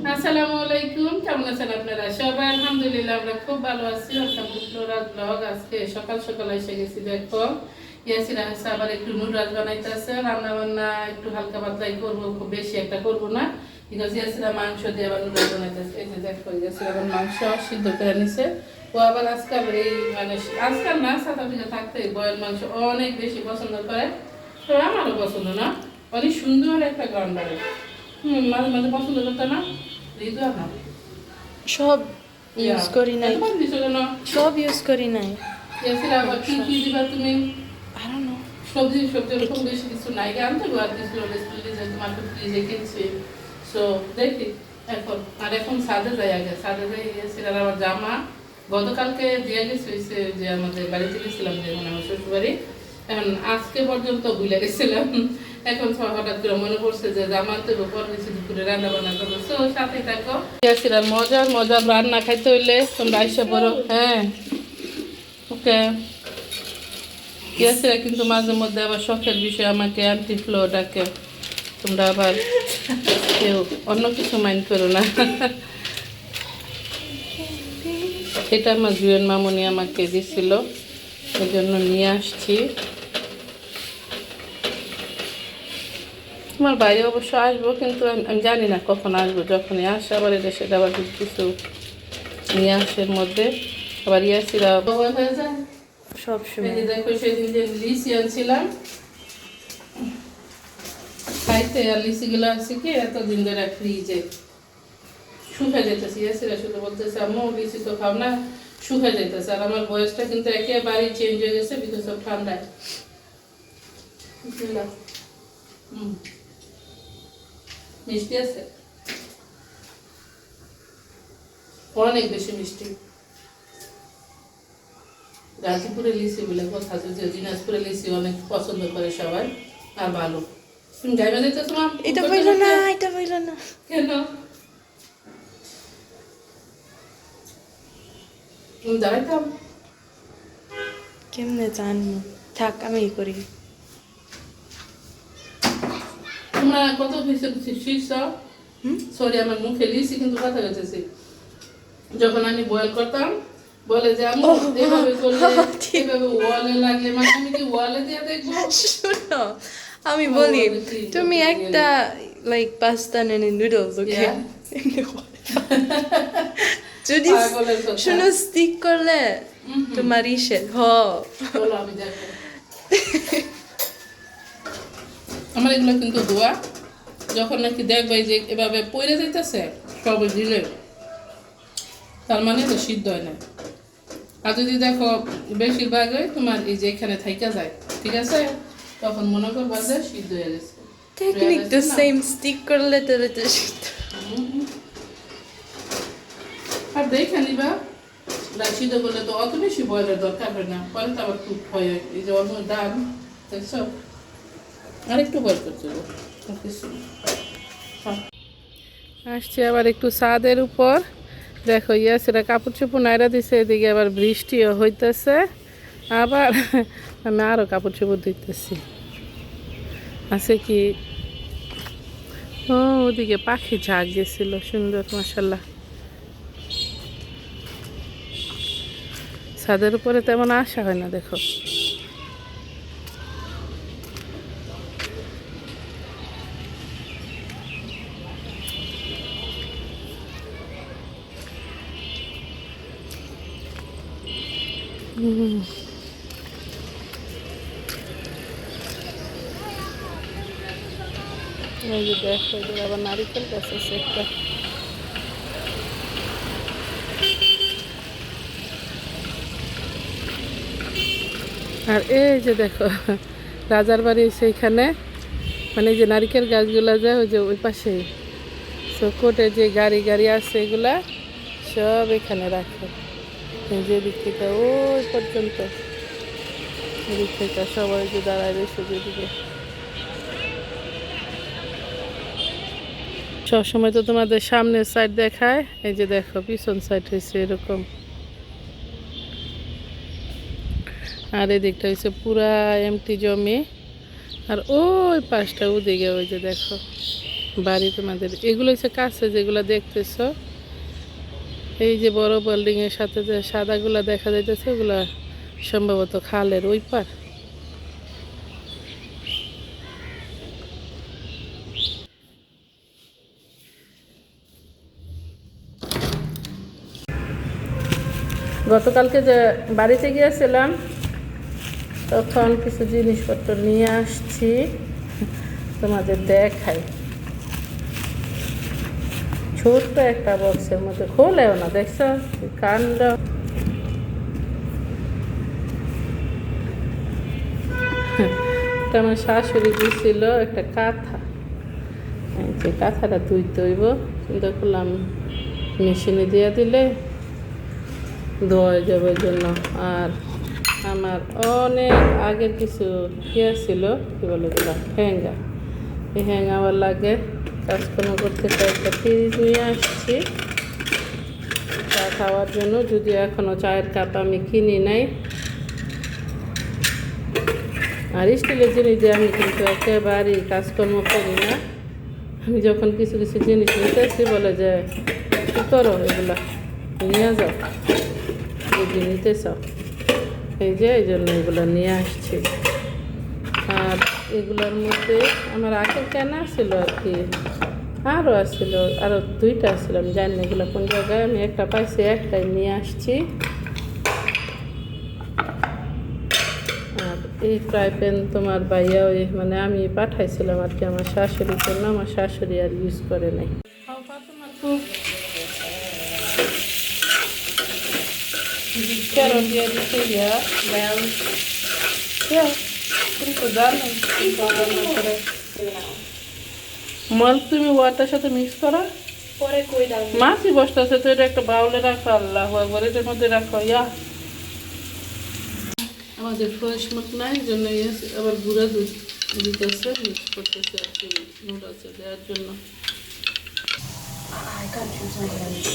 আসসালামু আলাইকুম, কেমন আছেন আপনারা সবাই? আলহামদুলিল্লাহ আমরা খুব ভালো আছি। Welcome to floral blog. আজকে সকাল সকাল এসে গেছি, দেখো ইয়াসিরা হচ্ছে আবার একটু নুডলস বানাইতেছে। রান্না বান্না একটু হালকা পাতলাই করবো, খুব বেশি একটা করবো না, বিকজ ইয়াসিরা মাংস দিয়ে আবার নুডলস বানাইতেছে। এই যে দেখো ইয়াসিরা আবার মাংস সিদ্ধ করে নিছে। ও আবার আজকাল এই মানে আজকাল না, সাউথ আফ্রিকা থাকতে বয়েল মাংস অনেক বেশি পছন্দ করে। তো আমারও পছন্দ না, অনেক সুন্দর একটা গ্রাউন্ড বাড়ে। মাঝে মাঝে পছন্দ করতে না সব ইউজ করি নাই, সব ইউজ করি নাই। কি কি দিবা তুমি? I don't know. সবজি সবজি এরকম বেশি কিছু নাই, আনতে আর কিছু ফ্রিজে তোমার ফ্রিজে কিনছি। সো দেখি এখন, আর এখন সাদে যাই, আগে সাদে যাই গিয়েছিলাম। আমার জামা গতকালকে দিয়ে গেছে হয়েছে যে আমাদের বাড়িতে গেছিলাম, যে মানে আমার শ্বশুর বাড়ি। এখন আজকে পর্যন্ত ভুলে গেছিলাম। এখন হঠাৎ করে মনে পড়ছে যে জামা আনতে পর বেশি দুপুরে রান্না বান্না করবো। সো সাথে থাকো। গিয়েছিলাম মজার মজার রান্না খাইতে হইলে তোমরা আইসা পড়ো। হ্যাঁ ওকে। ইয়াসিরা কিন্তু মাঝে মধ্যে আবার শখের বিষয় আমাকে আন্টি ফ্লো ডাকে। তোমরা আবার কেউ অন্য কিছু মাইন্ড করো না। এটা আমার জুয়েন মামুনি আমাকে দিছিল, এই জন্য নিয়ে আসছি। তোমার বাইরে অবশ্য আসবো, কিন্তু আমি জানি না কখন আসবো। যখনই আসে আবার এটা সেটা আবার কিছু নিয়ে আসের মধ্যে আবার ইয়াসিরা হয়ে যায় সব সময়। দেখো সেদিন যে লিচি আনছিলাম খাইতে, আর লিচিগুলো আছে কি এতদিন ধরে ফ্রিজে শুকা যেতেছে। ইয়াসিরা শুধু বলতেছে আম্মু লিচি তো খাও না, শুকা যেতেছে। আর আমার বয়সটা কিন্তু একেবারেই চেঞ্জ হয়ে গেছে বিকজ অফ ঠান্ডায়। মিষ্টি আছে, অনেক বেশি মিষ্টি। গাজীপুরের লিচি বলে কথা, যে দিনাজপুরের লিচি অনেক পছন্দ করে সবাই, আর ভালো। তুমি গাইবা দিতে তোমার এটা বইল না, এটা বইল না কেন? তুমি দাঁড়াইতাম কেমনে জানবো, থাক আমি করি। তোমরা কত শিখছ? সরি আমার মুখে লিচি কিন্তু কথা গেছে। যখন আমি বয়েল করতাম বলে যে আমি এভাবে করলে এভাবে ওয়ালে লাগলে, মানে আমি কি ওয়ালে দিয়ে দেখবো? শুনো আমি বলি, তুমি একটা লাইক পাস্তা এনে নুডলস, ওকে, যদি শুনো স্টিক করলে তোমার ইসে বলো আমি দেখো। আমার এগুলো কিন্তু দোয়া, যখন নাকি দেখবে যে এভাবে পড়ে যাইতেছে সব দিলে, তার মানে তো সিদ্ধ হয় না। আর যদি দেখো বেশিরভাগই তোমার এই যে এখানে থাইকা যায়, ঠিক আছে, তখন মনে করবা যে সিদ্ধ হয়ে গেছে। টেকনিক তো সেম, স্টিক করলে তো এটা সিদ্ধ। আর দেখে নিবা সিদ্ধ করলে তো অত বেশি বয়লের দরকার হয় না, পরে তো আবার খুব হয়। এই যে অন্য ডাল দেখছ, আরেকটু বয়ল করতে আসছি আবার একটু ছাদের উপর। দেখো ইয়াসিরা কাপড় চোপড় নাইরা দিছে, এদিকে আবার বৃষ্টিও হইতেছে। আবার আমি আরও কাপড় চোপড় ধুইতেছি। আছে কি, ও ওদিকে পাখি ঝাঁক গেছিল সুন্দর, মাশাল্লাহ। ছাদের উপরে তেমন আসা হয় না, দেখো। এই যে দেখো আবার নারিকেল গাছ আছে একটা। আর এই যে দেখো রাজার বাড়ি সেইখানে, মানে যে নারিকেল গাছগুলা যায় ওই যে ওই পাশেই। সো কোর্টে যে গাড়ি গাড়ি আছে এগুলা সব এখানে রাখে। এই যে দিক থেকে ওই পর্যন্ত, এদিক থেকে সবাই যে দাঁড়ায় রয়েছে যেদিকে। সবসময় তো তোমাদের সামনের সাইড দেখায়, এই যে দেখো পিছন সাইড হয়েছে এরকম। আর এদিকটা হচ্ছে পুরা এমটি জমি। আর ওই পাশটা ওদিকে ওই যে দেখো বাড়ি তোমাদের এগুলো হচ্ছে কাছে যেগুলো দেখতেছো, এই যে বড় বিল্ডিং এর সাথে যে সাদাগুলা দেখা যাইতেছে ওগুলা সম্ভবত খালের ওই পার। গতকালকে যে বাড়িতে গিয়েছিলাম তখন কিছু জিনিসপত্র নিয়ে আসছি, তোমাদের দেখাই। ছোট্ট একটা বক্সের মধ্যে, খোলেও না, দেখছো কাণ্ড। এটা আমার শাশুড়ি দিয়েছিল একটা কাঁথা, যে কাঁথাটা ধুইতে হইব, চিন্তা করলাম মেশিনে দিয়ে দিলে ধোয়া যাবে ওই জন্য। আর আমার অনেক আগের কিছু ইয়ে ছিল, কী বলে দিলাম, হ্যাঙ্গা। এই হ্যাঙ্গা আমার লাগে, কাজকর্ম করতে একটা ফ্রিজ নিয়ে আসছি চা খাওয়ার জন্য, যদিও এখনও চায়ের কাপ আমি কিনি নাই। আর স্টিলের জিনিস দিয়ে আমি কিন্তু একেবারেই কাজকর্ম করি না। আমি যখন কিছু কিছু জিনিস নিতে আসছি বলে যে কী করো, এগুলা নিয়ে যাও যদি নিতে চাও, এই যে এই জন্য এগুলো নিয়ে আসছি। আর এগুলোর মধ্যে আমার আগে কেনা ছিল আর কি, আরও আসছিল, আরও দুইটা আসছিল, আমি জানি না এগুলো কোন জায়গায়, আমি একটা পাইছি, একটাই নিয়ে আসছি। আর এই ফ্রাই প্যান তোমার ভাইয়া ওই মানে আমি পাঠাইছিলাম আর কি আমার শাশুড়ির জন্য, আমার শাশুড়ি আর ইউজ করে নাই। Carol dia di sini ya, Mel. Ya, কিন্তু জানো মাল তুমি ওয়াটার সাথে মিক্স করো, পরে কই দাও মাছই বসতেছে তো, এটা একটা বাউলে রাখো, আল্লাহ একবার এটার মধ্যে রাখো। ইয়া আমাদের ফ্রেশ মুখ নাই জন্য আবার গুঁড়া দুধ দিতেছে, মিক্স করতেছে আর কি নুডলসে দেওয়ার জন্য। I can't choose my hands.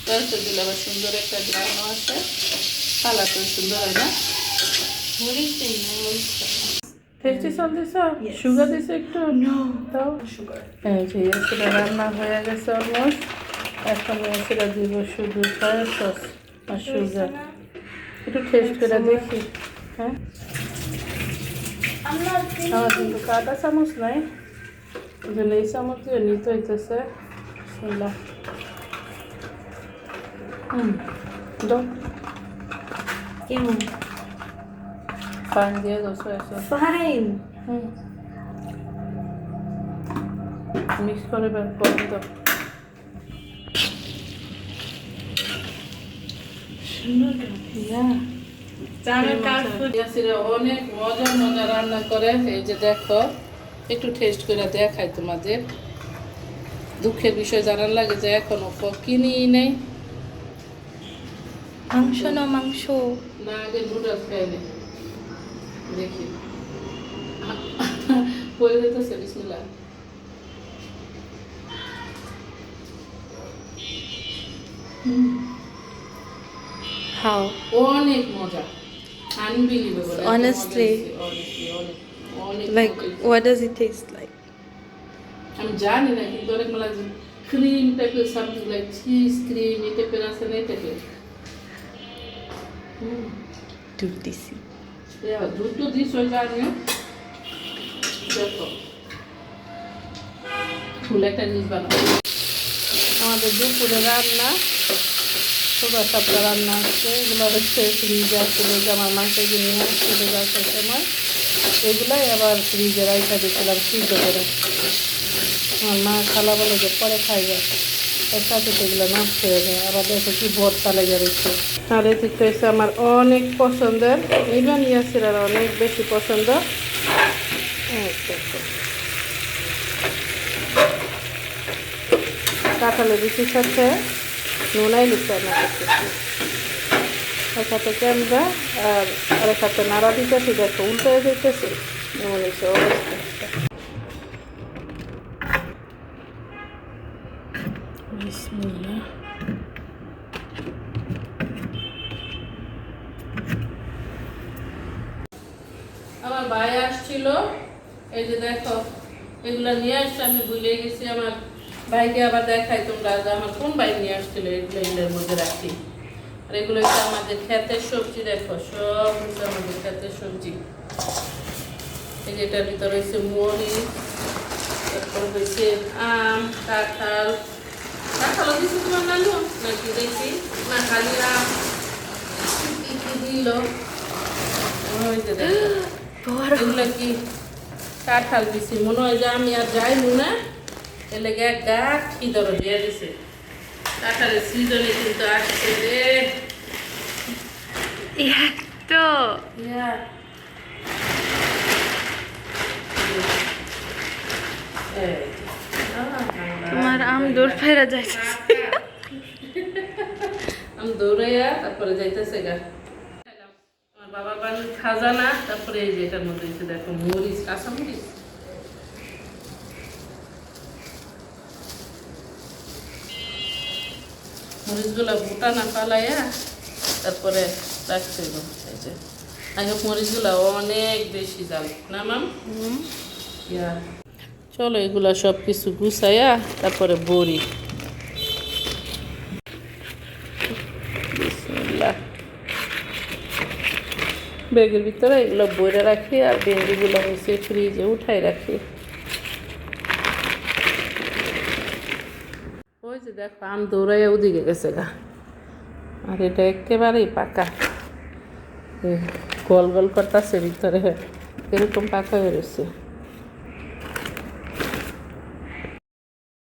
তারপর দিলে আবার সুন্দর একটা গ্রামও আছে, কালারটা সুন্দর হয় না। মরিচ নেই না, মরিচ টেস্টি সল দিছ, Yes. সুগার দিছ একটু, No. তাও sugar. এই যে সেটা রান্না হয়ে গেছে অলমোস্ট। এখন সেটা দিব শুধু সয়া সস আর সুগার। একটু টেস্ট করে দেখি। হ্যাঁ, I'm not আমার কিন্তু কাটা চামচ নাই, ওই জন্য এই চামচ দিয়ে নিতে হইতেছে। শুনলাম দাও, কেমন? পান দিয়ে দাও সয়া সস। Fine. মিক্স করে বের করে দাও। ইয়াসিরা অনেক মজার মজা রান্না করে, এই যে দেখো একটু টেস্ট করে দেখাই তোমাদের। দুঃখের বিষয় জানার লাগে যে এখনো কিনি নেই, মাংস না মাংস? না আগে নুডলস খাইনি, দেখি পরে যেতেছে। বিসমিল্লাহ। How? অনেক মজা, unbelievable. Honestly. Like, what does it taste like? আমি জানি না, কিন্তু অনেক মজা, ক্রিম টাইপের, সামথিং লাইক চিজ ক্রিম এই টাইপের আছে না, এই টাইপের। Dutisi. দুধ তো দিস ওই কারণে। দেখো ফুল একটা জিনিস বানাবো। আমাদের দুপুরে রান্না, সুগার সাপটা রান্না আছে, এগুলো হচ্ছে ফ্রিজে আসলে যে আমার মাংস নিয়ে আসছে যাওয়ার সময়, এগুলাই আবার ফ্রিজে রাইখা দিয়েছিলাম সিদ্ধ করে। আমার মা খালা বলে যে পরে খাই যায়, এর সাথে সেগুলো নষ্ট হয়ে যায়। আবার দেখো কি ভর্তা লেগে রয়েছে। আর এদিকটা হচ্ছে আমার অনেক পছন্দের, ইভেন ইয়াসিরার অনেক বেশি পছন্দ। কাঁঠালের বিচির সাথে নুনাই লিখতে রান্না করতেছি, এক হাতে ক্যামেরা আর আরেক হাতে নাড়া দিতেছি, দেখো উল্টে দিতেছি, এমন হচ্ছে অবস্থা। বিসমিল্লাহ। আমার ভাই আসছিল, এই যে দেখো এগুলো নিয়ে আসছে, আমি ভুলে গেছি। আমার ভাইকে আবার দেখাই তোমরা যে আমার কোন ভাই নিয়ে আসছিল, এগুলো এগুলোর মধ্যে রাখি। আর এগুলো হচ্ছে আমাদের ক্ষেতের সবজি, দেখো সব হচ্ছে আমাদের ক্ষেতের সবজি। এই যে এটার ভিতরে হচ্ছে মরিচ, তারপর হচ্ছে আম, কাঁঠাল। কাঁঠালও দিচ্ছি তোমার নানু নাকি দেখি না, খালি আম কি কি দিল। ওই যে দেখো এগুলো কি কাঁঠাল দিছি, মনে হয় যে আমি আর যাইমু না, এর লেগে এক গাছ কি ধরো দিয়ে দিছে। কাঁঠালের সিজনে কিন্তু আসছে রে। তো ইয়া। এই যে। তোমার আম দৌড় ফেরা যায়। আমি দৌড়াইয়া তারপরে যাইতেছে গা। আমার বাবা বাড়ির খাজানা, তারপরে এই যে এটার মধ্যে হচ্ছে দেখো মরিচ, কাঁচা মরিচ। মরিচগুলা ভুটা না পালাইয়া তারপরে রাখতে হবে। এই যে আগে মরিচগুলা অনেক বেশি জাল না মাম। ইয়া। চলো এগুলা সব কিছু গুছাইয়া তারপরে বড়ি। বিসমিল্লাহ। ব্যাগের ভিতরে এগুলো বইরে রাখি, আর ভেন্ডিগুলো হচ্ছে ফ্রিজে উঠাই রাখি। ওই যে দেখো আম দৌড়াইয়া ওদিকে গেছে গা, আর এটা একেবারেই পাকা, গোল গোল করতেছে ভিতরে এরকম পাকা হয়ে রয়েছে।